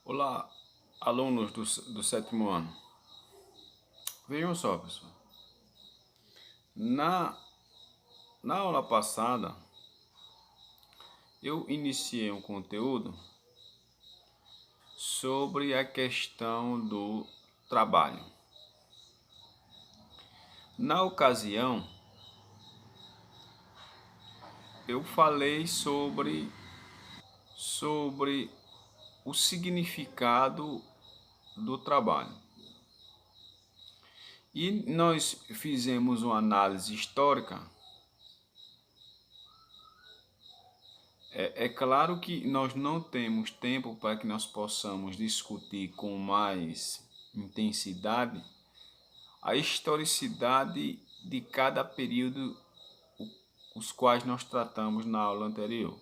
Olá, alunos do sétimo ano. Vejam só, pessoal. Na, na aula passada, eu iniciei um conteúdo sobre a questão do trabalho. Na ocasião, eu falei sobre o significado do trabalho. E nós fizemos uma análise histórica. É claro que nós não temos tempo para que nós possamos discutir com mais intensidade a historicidade de cada período os quais nós tratamos na aula anterior.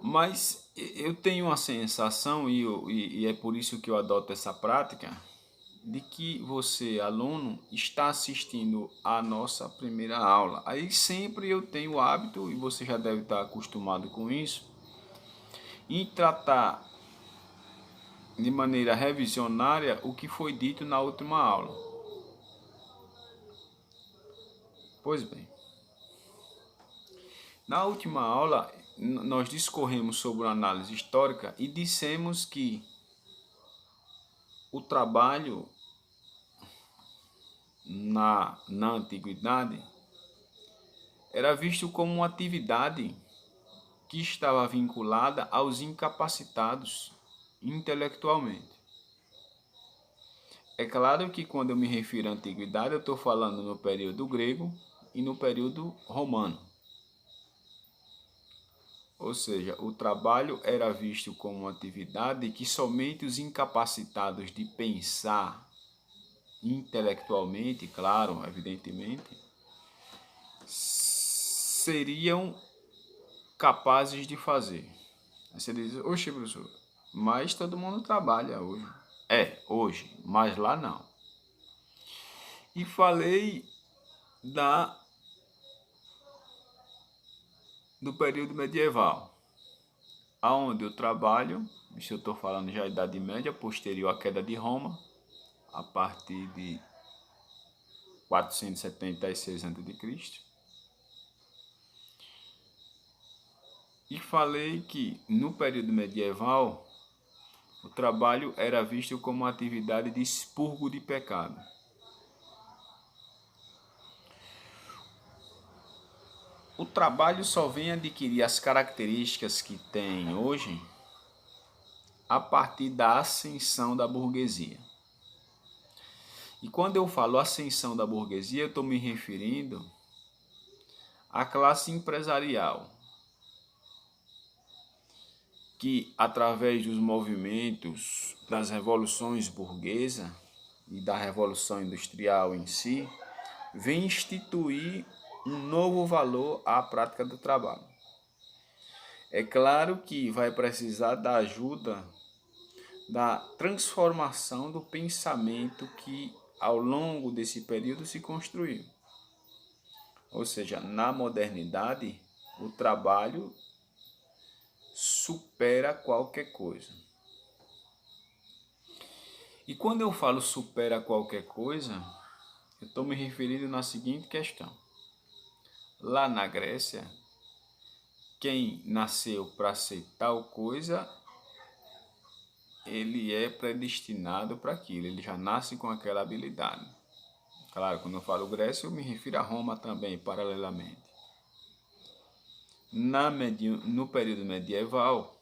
Mas eu tenho a sensação, e é por isso que eu adoto essa prática, de que você, aluno, está assistindo a nossa primeira aula. Aí sempre eu tenho o hábito, e você já deve estar acostumado com isso, em tratar de maneira revisionária o que foi dito na última aula. Pois bem, na última aula nós discorremos sobre a análise histórica e dissemos que o trabalho na antiguidade era visto como uma atividade que estava vinculada aos incapacitados intelectualmente. É claro que quando eu me refiro à antiguidade, eu estou falando no período grego e no período romano. Ou seja, o trabalho era visto como uma atividade que somente os incapacitados de pensar intelectualmente, claro, evidentemente, seriam capazes de fazer. Aí você diz, oxe, professor, mas todo mundo trabalha hoje. Hoje, mas lá não. E falei do período medieval, aonde o trabalho, isso eu estou falando já da Idade Média, posterior à queda de Roma, a partir de 476 a.C. E falei que no período medieval o trabalho era visto como uma atividade de expurgo de pecado. O trabalho só vem adquirir as características que tem hoje a partir da ascensão da burguesia. E quando eu falo ascensão da burguesia, eu estou me referindo à classe empresarial, que através dos movimentos das revoluções burguesa e da revolução industrial em si, vem instituir um novo valor à prática do trabalho. É claro que vai precisar da ajuda da transformação do pensamento que ao longo desse período se construiu. Ou seja, na modernidade, o trabalho supera qualquer coisa. E quando eu falo supera qualquer coisa, eu estou me referindo na seguinte questão. Lá na Grécia, quem nasceu para ser tal coisa, ele é predestinado para aquilo, ele já nasce com aquela habilidade. Claro, quando eu falo Grécia, eu me refiro a Roma também, paralelamente. No período medieval,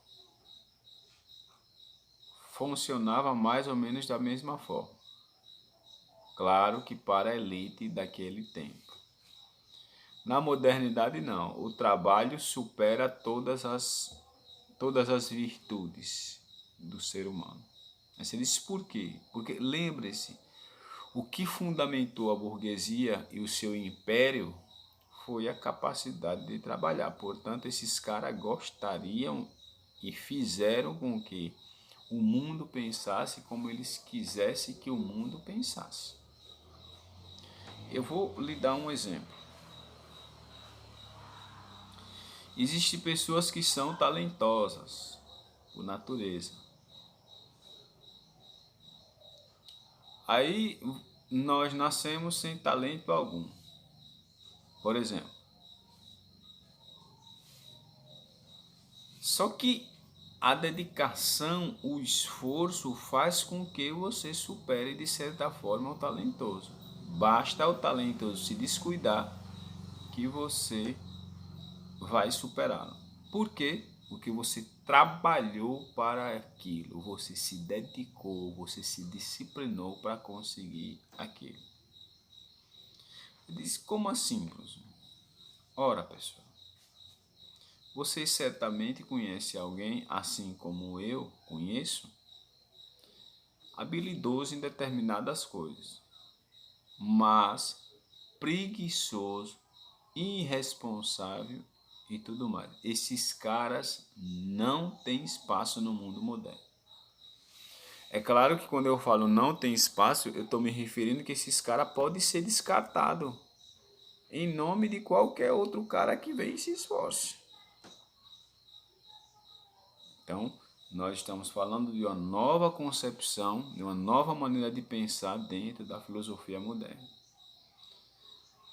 funcionava mais ou menos da mesma forma. Claro que para a elite daquele tempo. Na modernidade, não. O trabalho supera todas as virtudes do ser humano. Aí você diz por quê? Porque lembre-se, o que fundamentou a burguesia e o seu império foi a capacidade de trabalhar. Portanto, esses caras gostariam e fizeram com que o mundo pensasse como eles quisessem que o mundo pensasse. Eu vou lhe dar um exemplo. Existem pessoas que são talentosas, por natureza. Aí nós nascemos sem talento algum. Por exemplo. Só que a dedicação, o esforço faz com que você supere de certa forma o talentoso. Basta o talentoso se descuidar que você vai superá-lo. Por quê? Porque você trabalhou para aquilo, você se dedicou, você se disciplinou para conseguir aquilo. Eu disse, como assim, professor? Ora, pessoal, vocês certamente conhecem alguém, assim como eu conheço, habilidoso em determinadas coisas, mas preguiçoso, irresponsável e tudo mais. Esses caras não têm espaço no mundo moderno. É claro que quando eu falo não tem espaço, eu estou me referindo que esses caras podem ser descartados em nome de qualquer outro cara que vem e se esforce. Então, nós estamos falando de uma nova concepção, de uma nova maneira de pensar dentro da filosofia moderna.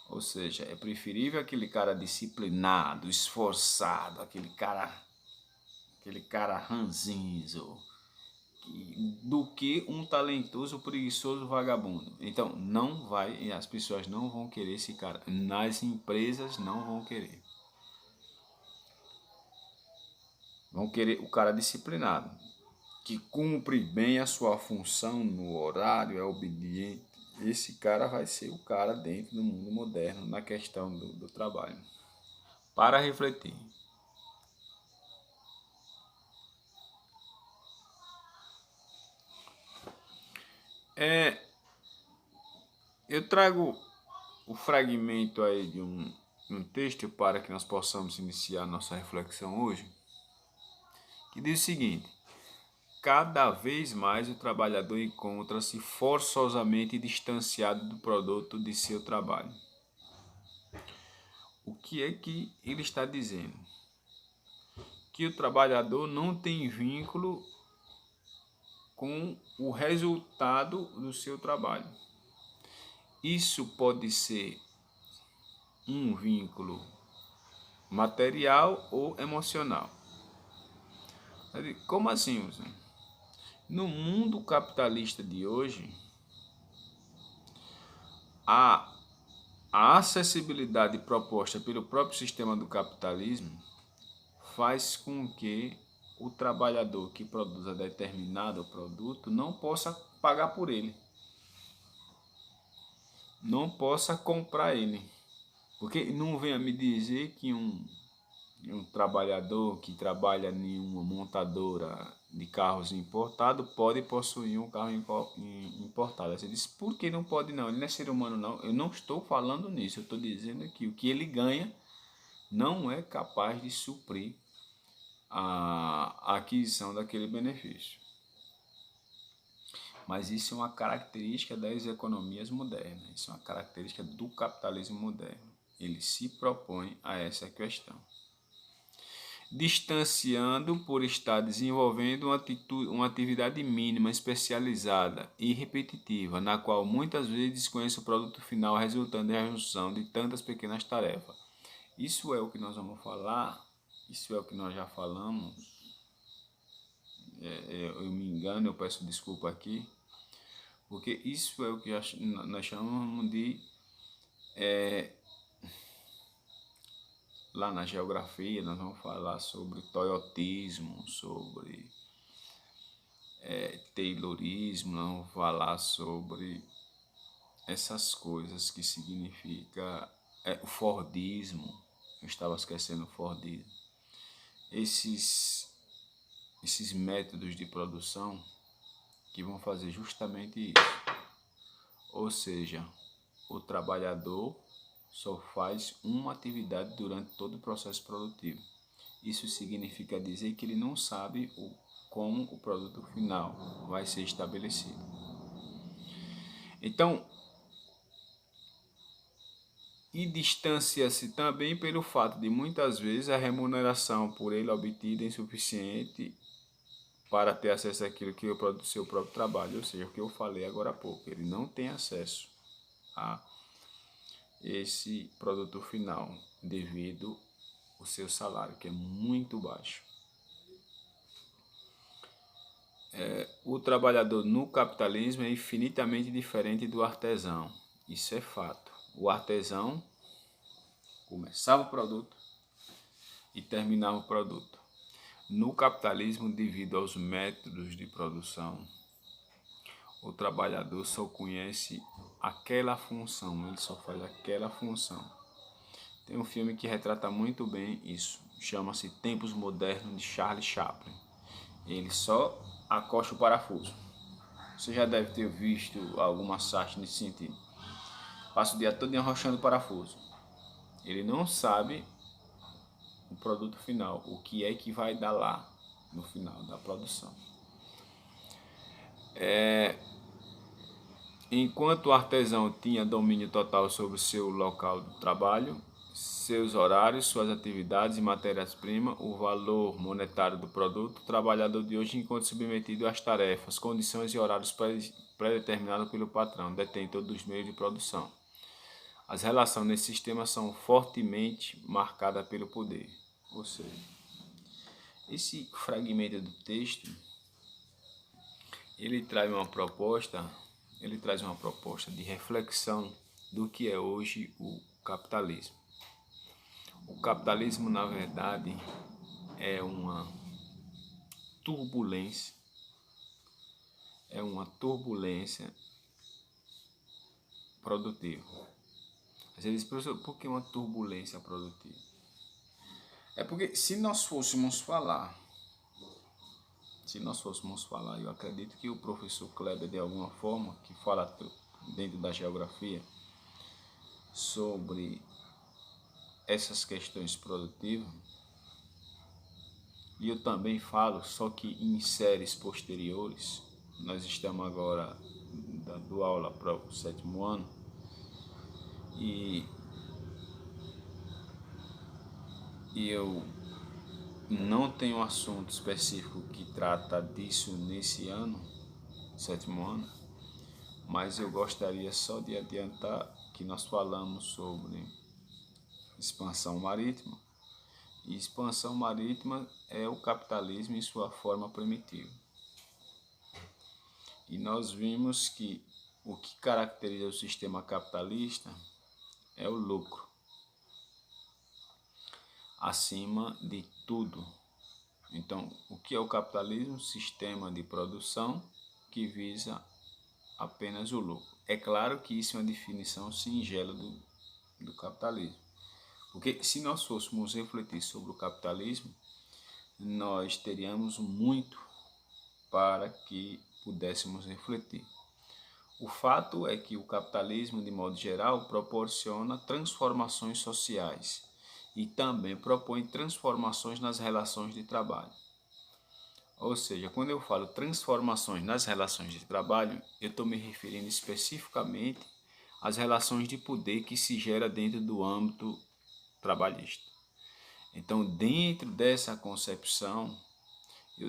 Ou seja, é preferível aquele cara disciplinado, esforçado, aquele cara ranzinzo, do que um talentoso, preguiçoso vagabundo. Então, não vai, as pessoas não vão querer esse cara. Nas empresas não vão querer. Vão querer o cara disciplinado, que cumpre bem a sua função no horário, é obediente. Esse cara vai ser o cara dentro do mundo moderno na questão do trabalho. Para refletir. Eu trago o fragmento aí de um texto para que nós possamos iniciar nossa reflexão hoje, que diz o seguinte: cada vez mais o trabalhador encontra-se forçosamente distanciado do produto de seu trabalho. O que é que ele está dizendo? Que o trabalhador não tem vínculo com o resultado do seu trabalho. Isso pode ser um vínculo material ou emocional. Como assim, você? No mundo capitalista de hoje, a acessibilidade proposta pelo próprio sistema do capitalismo faz com que o trabalhador que produza determinado produto não possa pagar por ele, não possa comprar ele. Porque não venha me dizer que um trabalhador que trabalha em uma montadora de carros importado pode possuir um carro importado. Você diz, por que não pode não? Ele não é ser humano não. Eu não estou falando nisso, eu estou dizendo que o que ele ganha não é capaz de suprir a aquisição daquele benefício. Mas isso é uma característica das economias modernas, isso é uma característica do capitalismo moderno. Ele se propõe a essa questão. Distanciando por estar desenvolvendo uma atividade mínima, especializada e repetitiva, na qual muitas vezes desconhece o produto final resultando da junção de tantas pequenas tarefas. Isso é o que nós vamos falar, isso é o que nós já falamos. Eu me engano, eu peço desculpa aqui, porque isso é o que nós chamamos de lá na geografia nós vamos falar sobre toyotismo, sobre taylorismo, nós vamos falar sobre essas coisas que significa o Fordismo. Eu estava esquecendo o Fordismo. Esses métodos de produção que vão fazer justamente isso. Ou seja, o trabalhador só faz uma atividade durante todo o processo produtivo. Isso significa dizer que ele não sabe como o produto final vai ser estabelecido. Então, e distancia-se também pelo fato de muitas vezes a remuneração por ele obtida é insuficiente para ter acesso àquilo que eu produzo seu próprio trabalho, ou seja, o que eu falei agora há pouco, ele não tem acesso a esse produto final devido ao seu salário, que é muito baixo. O trabalhador no capitalismo é infinitamente diferente do artesão, isso é fato. O artesão começava o produto e terminava o produto. No capitalismo, devido aos métodos de produção, o trabalhador só conhece aquela função, ele só faz aquela função. Tem um filme que retrata muito bem isso, chama-se Tempos Modernos, de Charlie Chaplin. Ele só acosta o parafuso. Você já deve ter visto alguma site nesse sentido. Passa o dia todo arrochando o parafuso. Ele não sabe o produto final, o que é que vai dar lá no final da produção. Enquanto o artesão tinha domínio total sobre o seu local de trabalho, seus horários, suas atividades e matérias-primas, o valor monetário do produto, o trabalhador de hoje encontra submetido às tarefas, condições e horários pré-determinados pelo patrão, detentor dos meios de produção. As relações nesse sistema são fortemente marcadas pelo poder. Ou seja, esse fragmento do texto, ele traz uma proposta de reflexão do que é hoje o capitalismo. O capitalismo, na verdade, é uma turbulência, produtiva. Você diz, professor, por que uma turbulência produtiva? É porque se nós fôssemos falar, eu acredito que o professor Kleber, de alguma forma, que fala dentro da geografia sobre essas questões produtivas, e eu também falo, só que em séries posteriores. Nós estamos agora dando aula para o 7º ano e eu não tenho um assunto específico que trata disso nesse ano, 7º ano, mas eu gostaria só de adiantar que nós falamos sobre expansão marítima, e expansão marítima é o capitalismo em sua forma primitiva. E nós vimos que o que caracteriza o sistema capitalista é o lucro, acima de tudo. Então, o que é o capitalismo? Sistema de produção que visa apenas o lucro. É claro que isso é uma definição singela do capitalismo. Porque se nós fôssemos refletir sobre o capitalismo, nós teríamos muito para que pudéssemos refletir. O fato é que o capitalismo, de modo geral, proporciona transformações sociais e também propõe transformações nas relações de trabalho. Ou seja, quando eu falo transformações nas relações de trabalho, eu estou me referindo especificamente às relações de poder que se gera dentro do âmbito trabalhista. Então, dentro dessa concepção, eu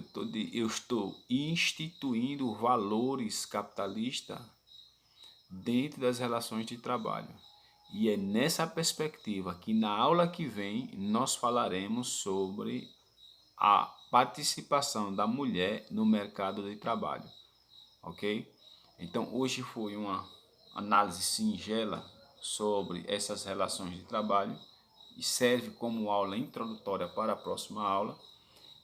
estou instituindo valores capitalistas dentro das relações de trabalho. E é nessa perspectiva que na aula que vem nós falaremos sobre a participação da mulher no mercado de trabalho, ok? Então hoje foi uma análise singela sobre essas relações de trabalho e serve como aula introdutória para a próxima aula.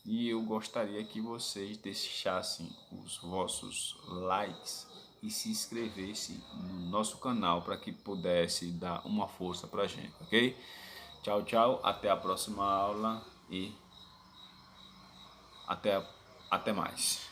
E eu gostaria que vocês deixassem os vossos likes e se inscrevessem no nosso canal para que pudesse dar uma força para a gente, ok? Tchau, tchau, até a próxima aula e até mais.